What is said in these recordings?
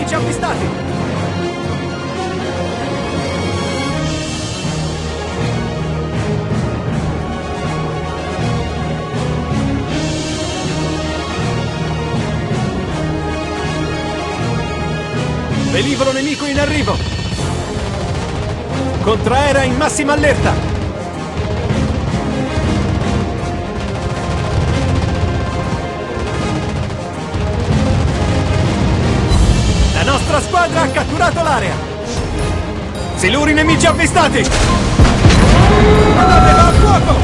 nemici avvistati! Velivolo nemico in arrivo! Contraera in massima allerta! La nostra squadra ha catturato l'area! Siluri nemici avvistati! La nave va a fuoco!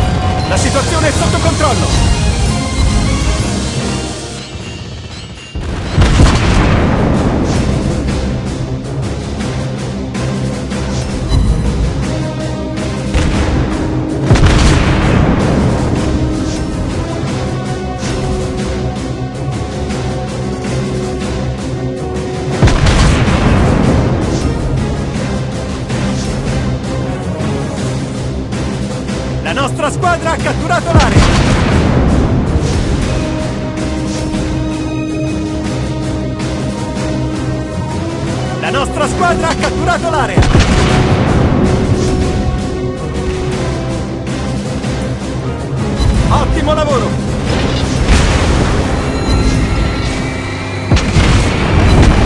La situazione è sotto controllo! La nostra squadra ha catturato l'area! La nostra squadra ha catturato l'area! Ottimo lavoro!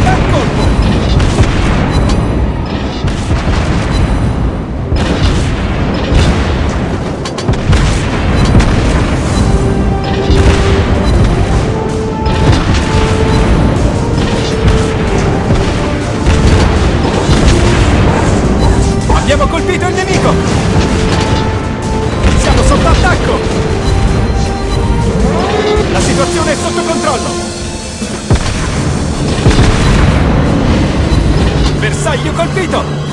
Bel colpo! Abbiamo colpito il nemico! Siamo sotto attacco! La situazione è sotto controllo! Bersaglio colpito!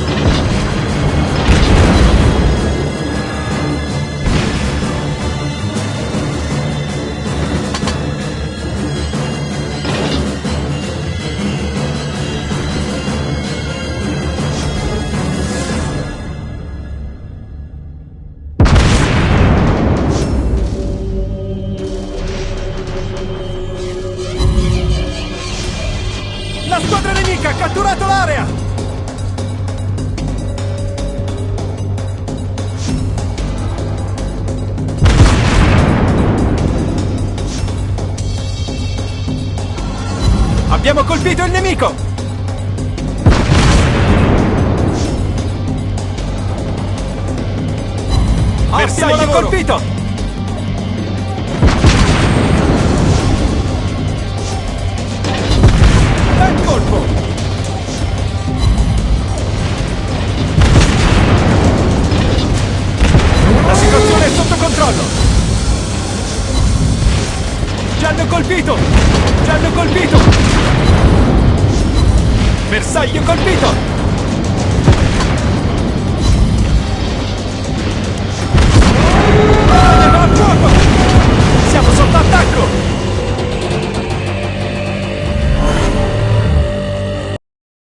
La squadra nemica ha catturato l'area! Abbiamo colpito il nemico! Bersaglio colpito! Bel colpo! La situazione è sotto controllo! Ci hanno colpito! Ci hanno colpito! Bersaglio colpito!